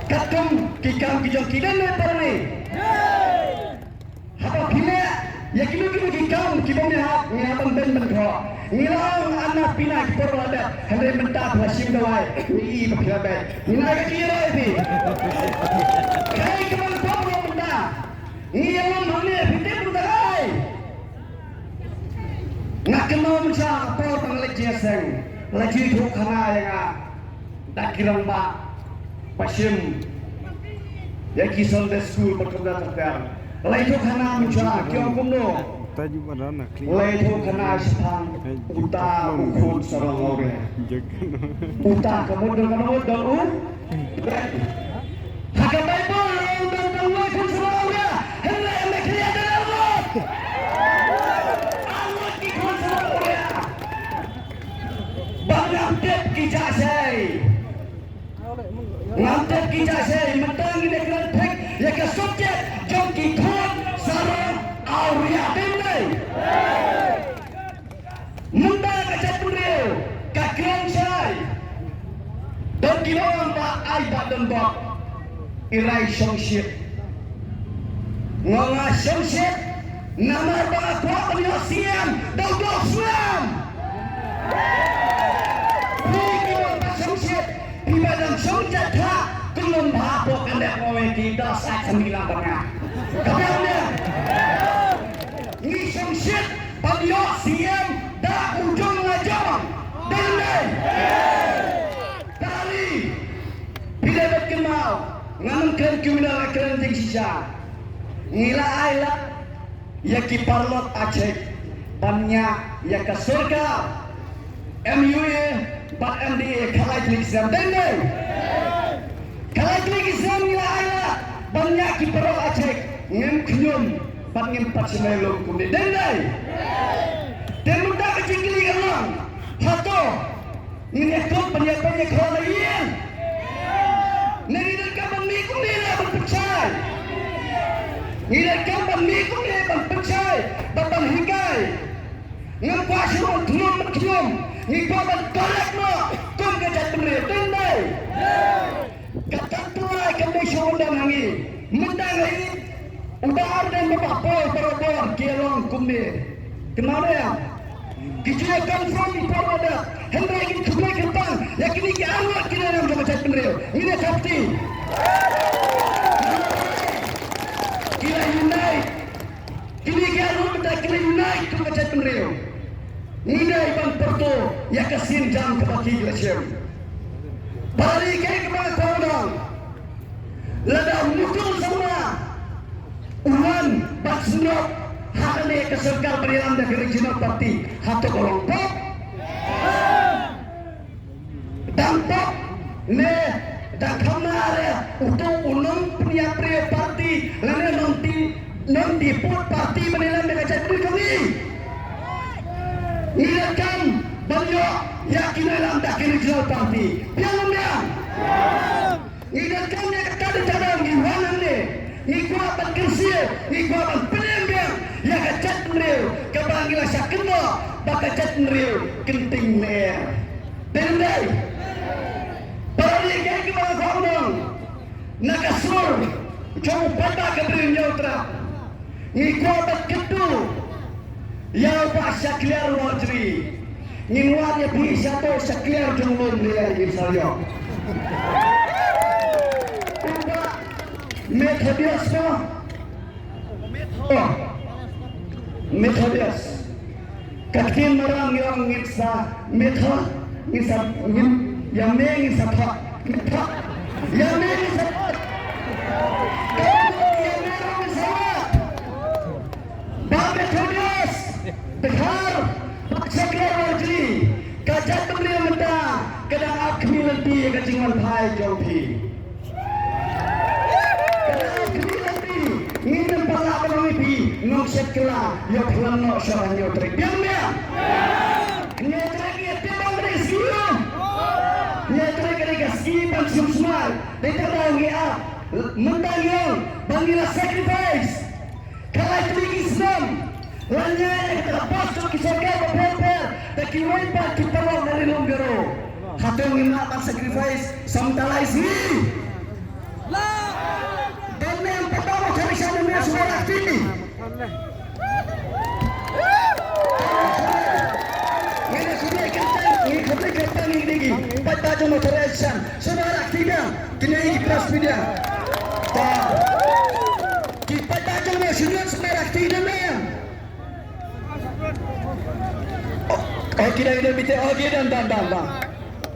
Katung kikam kijong kidan na parani. Hapa pina ya kilo kikam kibong ni habang ben ko. Nilang anak pina kiporlada henry mentap hasim dawai. Ni paklabe. Ni naga kira ini. Kai kemang pablo menda. Ni yang mana fitin budai. Nak kenal macam apa panglet jaseng. Lagi tu kana yang tak kirang ba pasim. Ya kisah di school berkenan terkar. Lagi tu kana macam kiong kumno. Lagi tu kana sepang uta ukun sarang orang. Uta kemudian kemudian Hakam Bible dan ukun sarang orang. Hendak yang berkhianat dalam Allah. Allah ikut sarang orang. Banyak dep kijak saya. Ngantep kijak saya mentang ini kena pek ya ke subjek jom kikut sarang auria dendai. Mentang kacat beliau kakian saya. Dan kilauan pak aibat dan bak irai syongsyid. Nganga syongsyid nama bak kuat penyosian daudau sulam. Ibadah syurga tak kelum bapok anda kowe kita sak sembilan tengah. Kemudian ni syurga padio siam dah ujung ngajong dendai. Tali bila berkemal ngamkan kriminal kerenting sisa. Ngila aila ya kiparlot Aceh banyak ya ke surga. MUA Pak MDA kalai klik Islam dendai. Kalai klik Islam ni ayah banyak kiperol Aceh ngem kenyum pat ngem pat semelong kundi dendai. Dan muda kecil kili kalang hato ini ekor penyampainya kalau lain. Nari dan kapan mikun ni lah berpercay. Ni dan kapan mikun ni berpercay batang hikai. Ngem kuasa tulung berkenyum. Ni babat kolek mo, kum kejat beri, tendai. Kata tuai kami syurga nangi, mendang ini, udah ada bapak pol perobor kialong kumni. Kenapa ya? Kijua confirm di perada, hendak ini kumai kentang, yakin ini awak kira yang kejat beri. Ini kapti. Kira unite, kini kira kita kira unite kum kejat beri. Nilai bang Porto ya kesin jam kebaki glacier. Balik ke mana korang? Ladang mukul semua. Ulan baksunok hal ni keserkal berilam dari regional party hatu kolong pop. Dampak ne dah kemana untuk unung punya pria party lalu nanti put party berilam dari jatuh kami. Nilakan banyak yakin dalam dakir regional party. Piang yang. Nilakan yang kata cadang di wanang ni. Ikut berkersir, ikut berpelembang. Ya kecat meriu, kebanggilan syakena, bakacat meriu, kenting leer. Dendai. Balik ke mana korang? Nakasur, jauh pada keberian jauh terap. Ikut berketu. Ya Pak Syakliar Wajri Nginwarnya bisa tu Syakliar Jumlun dia misalnya Pak Methodius no Methodius Kakin marang yang ngitsa Method Ngitsa Yang ngitsa Pak Yang ngitsa Pak Behar Pak Syakliar Wajri kajat beliau menda kadang akmi lebih kacingan pai jauhi kadang akmi lebih nginem pala penami pi ngok sekela yo kelam no syarah yo trik biang biang nya trik ya tebang dari siyo nya trik dari gaski bang sumsmal diterang ya mendang yo bangilah sacrifice kalai trik Islam Lanya kita lepas tu kisah berper, tapi kita lepas dari Longgero. hatong nginapan sacrifice samtala isi. Dan yang pertama kali sana punya suara tinggi. Ini kertas tinggi. Pada jom terasa suara tinggi. Kini kelas media. Kita tajam ya sudah semerah tinggi ni. Okey dah kita bincang. Okey dan.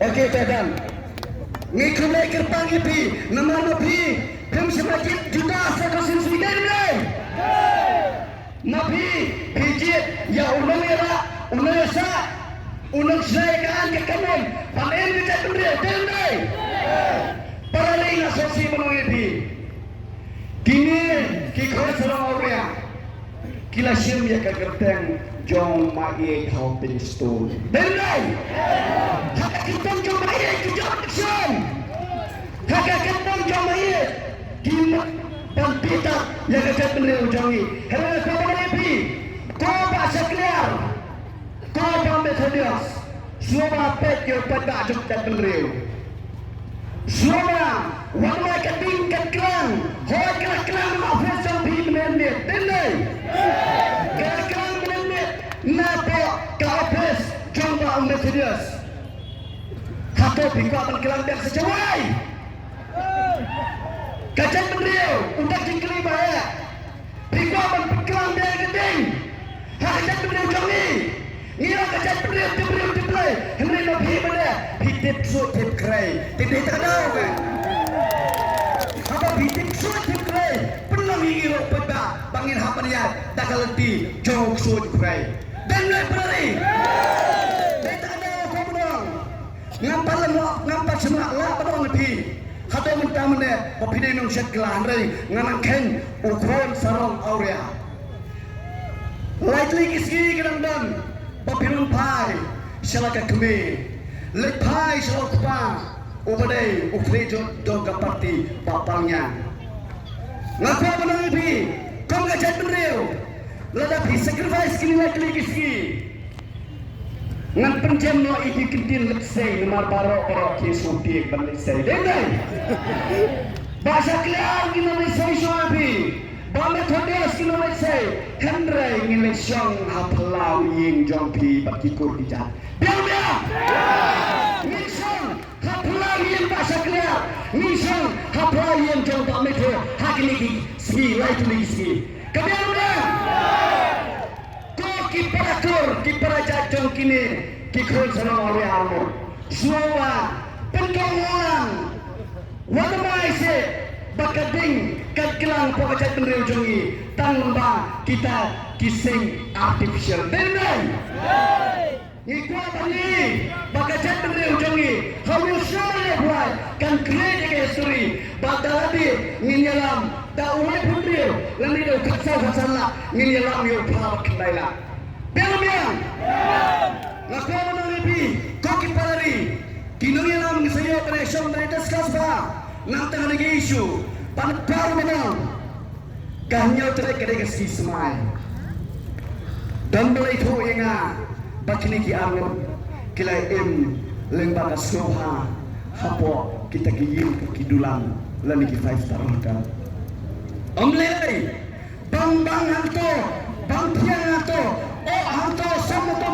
Okey dan. Ngikut lekar panggil pi, nama pi, pem semakin juta sekosin sudah ni. Nabi pijit ya unang era, unang esa, unang saya kan ke kanan, panen kita beri, tendai. Para lain asasi menunggu pi. Kini kikau serang orang, kila sim ya kegerteng. Jom mai kau pinstu. Tendai. Hak kita jom mai jom sim. Hak kita jom mai. Kima dan pita yang kita beli ujangi. Hello kau menepi. Kau bahasa clear. Kau pamit hadias. Semua pet yang pada jom kita beli. Semua warna keting kekerang. Hoi kekerang maafkan sampai menendit. Tendai. Kekerang napa kapes jomba Mercedes hato bingko akan kelang biar sejawai kacat beliau untuk jingkeli bahaya bingko akan kelang biar gedeng kacat beliau jongi ngira kacat beliau diplay henry nabi benda hitip suat hip kray tidak tahu kan apa hitip suat hip kray pernah ngiro peta bangin hapan ya tak kalenti jauh suat kray dan library. Kita ada komodong. Ngampat semua lah pada lebih. Hati minta mana opini nong set gelan ring nganang ken ukron sarong aurea. Lightly kisgi kedang papirun pai selaka kemi. Lek pai selok pa ubadai ukrejo doga parti bapangnya. Ngaku pada lebih. Kau ngajak beliau. Lada pi sacrifice kini lagi kiski. Ngan penjem lo iki kentin leksai nomor baro ki suti balik sai. Dendai. Bahasa clear kini leksai shoapi. Bame thodias kini leksai. Hendrai ngile syong haplau ying jongpi bakikur dijat. Biar. Nisong haplau ying bahasa clear. Nisong haplau ying jong bame tho hakili ski lai tu ski. Kebiar udah. Kiperaja jong kini kikul sana oleh amu. Semua pentongolan wadamai se bakading kadkilang pokacat penriu jongi tangba kita kising artificial. Denai. Ikut bani bakacat penriu jongi halu semua buat kan create history badalabi nginyalam da ulai penriu lani do katsau nginyalam yo phawat khaila. Biang. Ngaku mana lebih? Kau kipalari. Kini yang saya operation dari discuss ba. Nanti ada isu. Panar mana? Kahnya terek kedai kesi semai. Dan mulai itu ingat. Bakini ki angin. Kila lembaga soha. Hapo kita kirim ke kidulang. Lani ki 5 star hotel. Omlei. Bang hantu. Bang piang hantu. Oh, hantu sama tu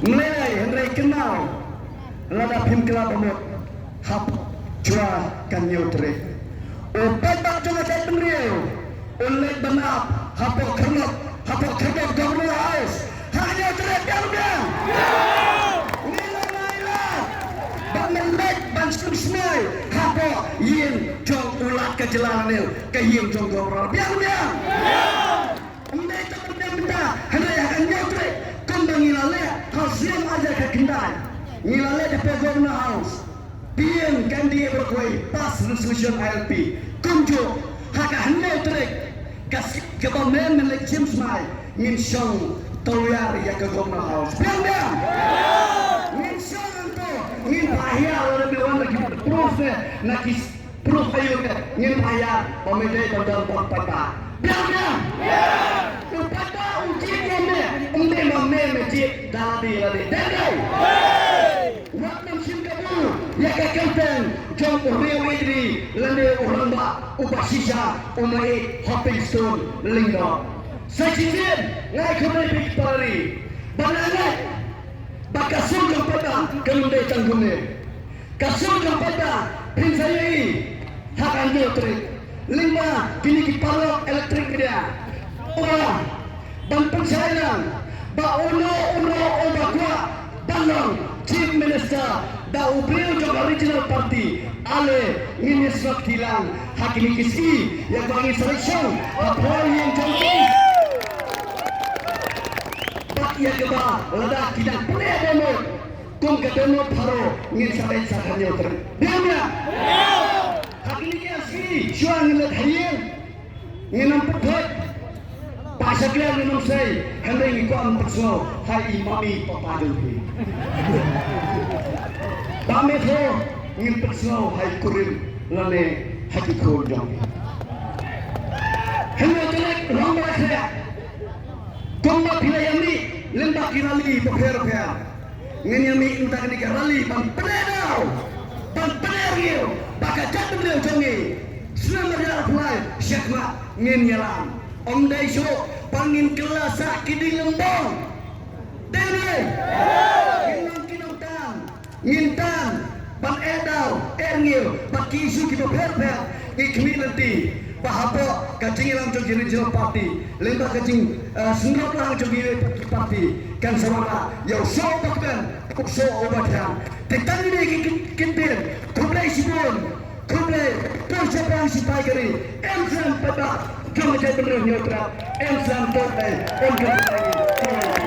Melay, Henry kenal. Lada pim kelab amut. Hap jua kan nyutrik. Oh, petak cuma cai penriu. Oleh benap. Hapo kerap governor house. Hanya nyutrik biar. Nila. Bangelek banskum semai. Hapo yin jong ulat ke jelang nil. Ke yin jong governor. Biar. Mereka benda hendak akan nyotrik kembang ngilale hasil aja ke kendai ngilale dapat governor house pian kan dia berkuai pas resolution ILP kunjuk haka hendak trik kasih kebamen melek James Mai ngin syong toyar ya ke governor house pian ngin syong tu ngin bahaya lebih wan lagi proof nakis proof ayo ngin bahaya pemedai bandar pata biar pada uji kami, umbe mame majid dah di lade. Dah. ya ke kampung jom uriu idri lande orang ba upasisa umai hopping stone linggo sajidin ngai kemai pikpari banangat bakasul jom pada kelunde tanggune kasul jom pada pinsayai hak anjo trik lima kini kipalo elektrik dia orang ban pensayang ba uno obakwa balong chief minister da ubriu jog original party ale ngini swak hilang hakini kisi yang bangi selection apoi yang jompi bak ya keba lada tidak pernah demo kung ketemu paro ngin sampai sakanyo ter dia hakini kisi syuang ngilat hayeng nginam putut pasaknya minum saya hendak ikut pesno hai mami papa dulu kami tu ingin pesno hai kurim lane hati kurjong hendak jelek ramai saya kumma pila yami lembak kinali peper ingin yami entah ni kerali ban penau baka jatuh beliau jongi senang berjalan puai syakma ingin nyalam Om Daiso pangin kelas kiding lembong. Dene. Kinang kinang ngintang ban edau engil pakisu kibo perper ikmi nanti bahapo kacing ilang jogi regional party lembah kacing sendok lang jogi party kan sama yau so bakkan so obatkan tetan ini kintin kublai sibon kublai persiapan sipai kari emsan pada Jom saya benar-benar Emsan Totai Om Kembali